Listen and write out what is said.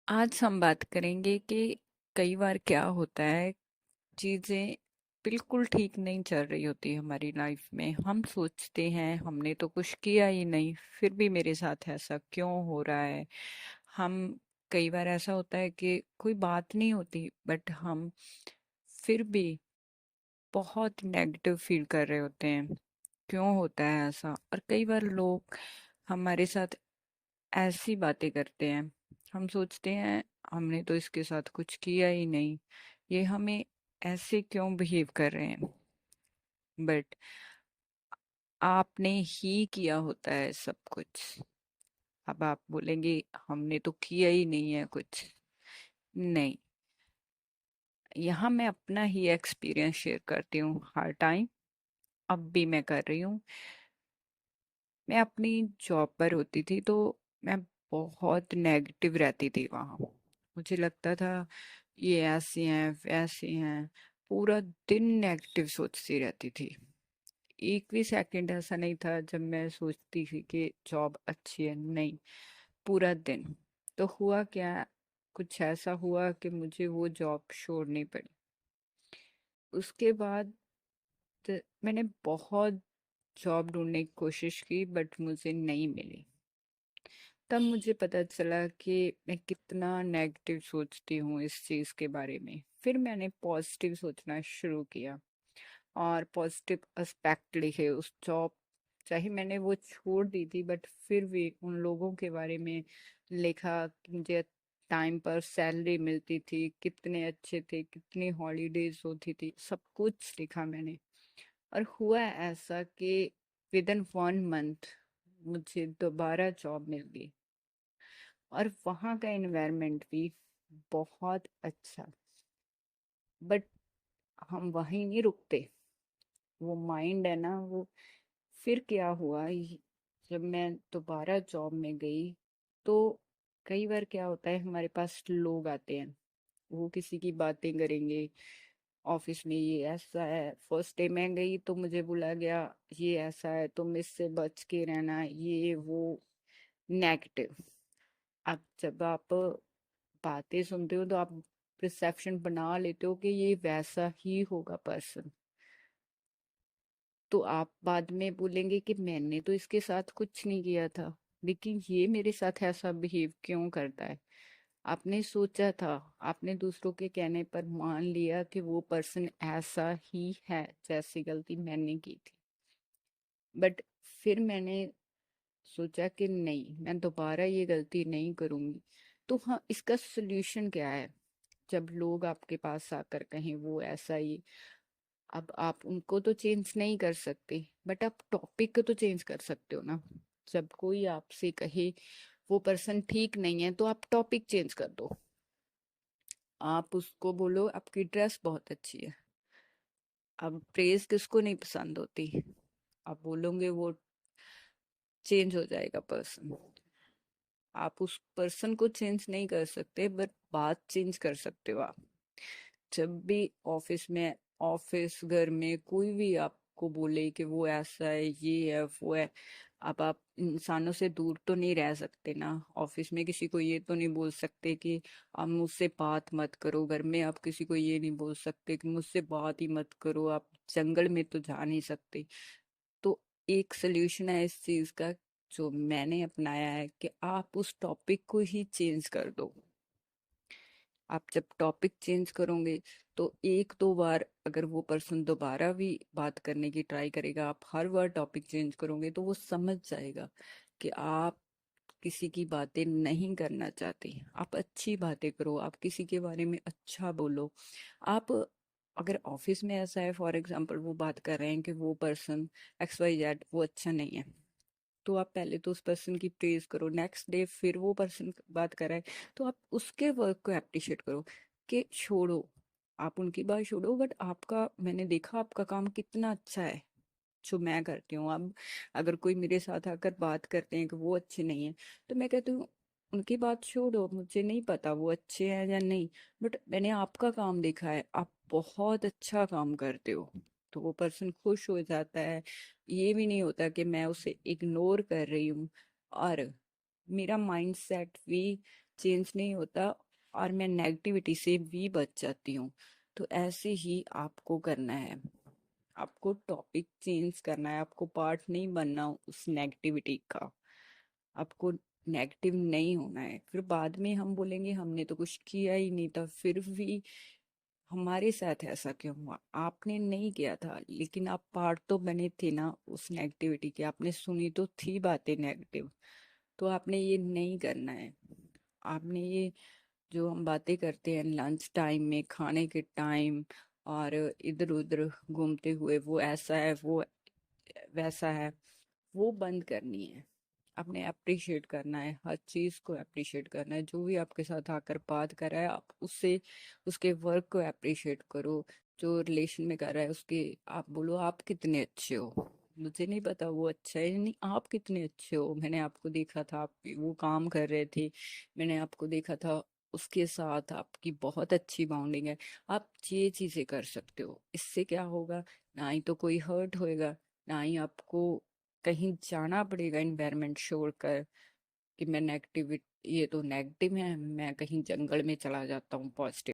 आज हम बात करेंगे कि कई बार क्या होता है। चीजें बिल्कुल ठीक नहीं चल रही होती हमारी लाइफ में। हम सोचते हैं हमने तो कुछ किया ही नहीं, फिर भी मेरे साथ ऐसा क्यों हो रहा है। हम कई बार ऐसा होता है कि कोई बात नहीं होती बट हम फिर भी बहुत नेगेटिव फील कर रहे होते हैं। क्यों होता है ऐसा? और कई बार लोग हमारे साथ ऐसी बातें करते हैं, हम सोचते हैं हमने तो इसके साथ कुछ किया ही नहीं, ये हमें ऐसे क्यों बिहेव कर रहे हैं। बट आपने ही किया होता है सब कुछ। अब आप बोलेंगे हमने तो किया ही नहीं है कुछ। नहीं, यहाँ मैं अपना ही एक्सपीरियंस शेयर करती हूँ। हर टाइम अब भी मैं कर रही हूँ। मैं अपनी जॉब पर होती थी तो मैं बहुत नेगेटिव रहती थी वहाँ। मुझे लगता था ये ऐसी हैं वैसी हैं, पूरा दिन नेगेटिव सोचती रहती थी। एक भी सेकंड ऐसा नहीं था जब मैं सोचती थी कि जॉब अच्छी है, नहीं। पूरा दिन। तो हुआ क्या, कुछ ऐसा हुआ कि मुझे वो जॉब छोड़नी पड़ी। उसके बाद मैंने बहुत जॉब ढूंढने की कोशिश की बट मुझे नहीं मिली। तब मुझे पता चला कि मैं कितना नेगेटिव सोचती हूँ इस चीज़ के बारे में। फिर मैंने पॉजिटिव सोचना शुरू किया और पॉजिटिव एस्पेक्ट लिखे उस जॉब। चाहे मैंने वो छोड़ दी थी बट फिर भी उन लोगों के बारे में लिखा कि मुझे टाइम पर सैलरी मिलती थी, कितने अच्छे थे, कितनी हॉलीडेज होती थी, सब कुछ लिखा मैंने। और हुआ ऐसा कि विद इन 1 मंथ मुझे दोबारा जॉब मिल गई। और वहाँ का एनवायरनमेंट भी बहुत अच्छा। बट हम वहीं नहीं रुकते। वो माइंड है ना वो। फिर क्या हुआ, जब मैं दोबारा जॉब में गई तो कई बार क्या होता है, हमारे पास लोग आते हैं, वो किसी की बातें करेंगे। ऑफिस में ये ऐसा है, फर्स्ट डे मैं गई तो मुझे बोला गया ये ऐसा है, तुम इससे बच के रहना, ये वो नेगेटिव। अब जब आप बातें सुनते हो तो आप परसेप्शन बना लेते हो कि ये वैसा ही होगा पर्सन। तो आप बाद में बोलेंगे कि मैंने तो इसके साथ कुछ नहीं किया था, लेकिन ये मेरे साथ ऐसा बिहेव क्यों करता है। आपने सोचा था, आपने दूसरों के कहने पर मान लिया कि वो पर्सन ऐसा ही है जैसी गलती मैंने की थी। बट फिर मैंने सोचा कि नहीं, मैं दोबारा ये गलती नहीं करूंगी। तो हाँ, इसका सोल्यूशन क्या है? जब लोग आपके पास आकर कहें वो ऐसा ही, अब आप उनको तो चेंज नहीं कर सकते बट आप टॉपिक को तो चेंज कर सकते हो ना। जब कोई आपसे कहे वो पर्सन ठीक नहीं है तो आप टॉपिक चेंज कर दो। आप उसको बोलो आपकी ड्रेस बहुत अच्छी है। अब प्रेज किसको नहीं पसंद होती। आप बोलोगे वो चेंज हो जाएगा पर्सन। आप उस पर्सन को चेंज नहीं कर सकते बट बात चेंज कर सकते हो आप। जब भी ऑफिस में, ऑफिस घर में कोई भी आपको बोले कि वो ऐसा है, ये है, वो है। अब आप इंसानों से दूर तो नहीं रह सकते ना। ऑफिस में किसी को ये तो नहीं बोल सकते कि आप मुझसे बात मत करो, घर में आप किसी को ये नहीं बोल सकते कि मुझसे बात ही मत करो, आप जंगल में तो जा नहीं सकते। तो एक सोल्यूशन है इस चीज का जो मैंने अपनाया है कि आप उस टॉपिक को ही चेंज कर दो। आप जब टॉपिक चेंज करोगे तो एक दो बार अगर वो पर्सन दोबारा भी बात करने की ट्राई करेगा, आप हर बार टॉपिक चेंज करोगे तो वो समझ जाएगा कि आप किसी की बातें नहीं करना चाहते। आप अच्छी बातें करो, आप किसी के बारे में अच्छा बोलो। आप अगर ऑफिस में ऐसा है, फॉर एग्जांपल वो बात कर रहे हैं कि वो पर्सन एक्स वाई जेड वो अच्छा नहीं है, तो आप पहले तो उस पर्सन की प्रेज करो। नेक्स्ट डे फिर वो पर्सन बात कर रहा है तो आप उसके वर्क को अप्रिशिएट करो कि छोड़ो, आप उनकी बात छोड़ो बट आपका, मैंने देखा आपका काम कितना अच्छा है जो मैं करती हूँ। अब अगर कोई मेरे साथ आकर बात करते हैं कि वो अच्छे नहीं है तो मैं कहती हूँ उनकी बात छोड़ो, मुझे नहीं पता वो अच्छे हैं या नहीं, बट मैंने आपका काम देखा है, आप बहुत अच्छा काम करते हो। तो वो पर्सन खुश हो जाता है। ये भी नहीं होता कि मैं उसे इग्नोर कर रही हूँ। और मेरा माइंडसेट भी चेंज नहीं होता और मैं नेगेटिविटी से भी बच जाती हूँ। तो ऐसे ही आपको करना है, आपको टॉपिक चेंज करना है, आपको पार्ट नहीं बनना उस नेगेटिविटी का। आपको नेगेटिव नहीं होना है। फिर बाद में हम बोलेंगे हमने तो कुछ किया ही नहीं था, फिर भी हमारे साथ ऐसा क्यों हुआ? आपने नहीं किया था, लेकिन आप पार्ट तो बने थे ना उस नेगेटिविटी के, आपने सुनी तो थी बातें नेगेटिव। तो आपने ये नहीं करना है। आपने ये जो हम बातें करते हैं लंच टाइम में, खाने के टाइम, और इधर उधर घूमते हुए, वो ऐसा है वो वैसा है, वो बंद करनी है। आपने अप्रिशिएट करना है, हर चीज को अप्रिशिएट करना है। जो भी आपके साथ आकर बात कर रहा है, आप उससे उसके वर्क को अप्रिशिएट करो। जो रिलेशन में कर रहा है उसके आप बोलो आप कितने अच्छे हो। मुझे नहीं पता वो अच्छा है या नहीं, आप कितने अच्छे हो, मैंने आपको देखा था आप वो काम कर रहे थे, मैंने आपको देखा था उसके साथ आपकी बहुत अच्छी बॉन्डिंग है। आप ये चीजें कर सकते हो। इससे क्या होगा? ना ही तो कोई हर्ट होएगा, ना ही आपको कहीं जाना पड़ेगा एनवायरनमेंट छोड़कर कि मैं नेगेटिव, ये तो नेगेटिव है, मैं कहीं जंगल में चला जाता हूँ पॉजिटिव।